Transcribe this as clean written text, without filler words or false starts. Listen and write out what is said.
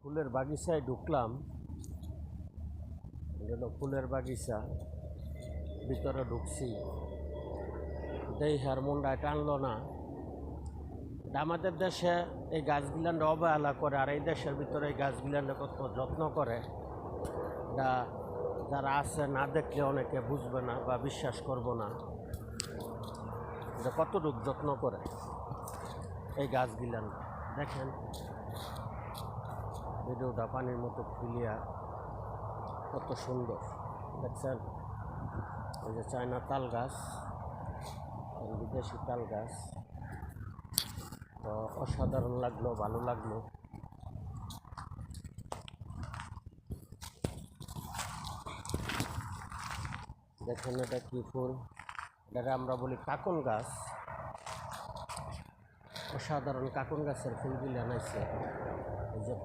ফুলের বাগিচায় ঢুকলাম। এটা ফুলের বাগিচা, ভিতরে ঢুকছি, দেখার মনটা টানলো না। আমাদের দেশে এই গাছগুলানটা অবহেলা করে, আর এই দেশের ভিতরে এই গাছগুলানটা কত যত্ন করে, এটা যারা আছে না দেখলে অনেকে বুঝবে না বা বিশ্বাস করব না যে কতটুকু যত্ন করে এই গাছগুলান। দেখেন ভিডিওটা পানির মতো ক্লিয়ার, কত সুন্দর দেখছেন। এই যে চায়না তাল গাছ, বিদেশি তাল গাছ, তো অসাধারণ লাগলো, ভালো লাগলো। দেখেন এটা কি ফুল, এটাকে আমরা বলি কাকন গাছ। অসাধারণ কাকন গাছের ফুলগুলি আনাইছে। এই যে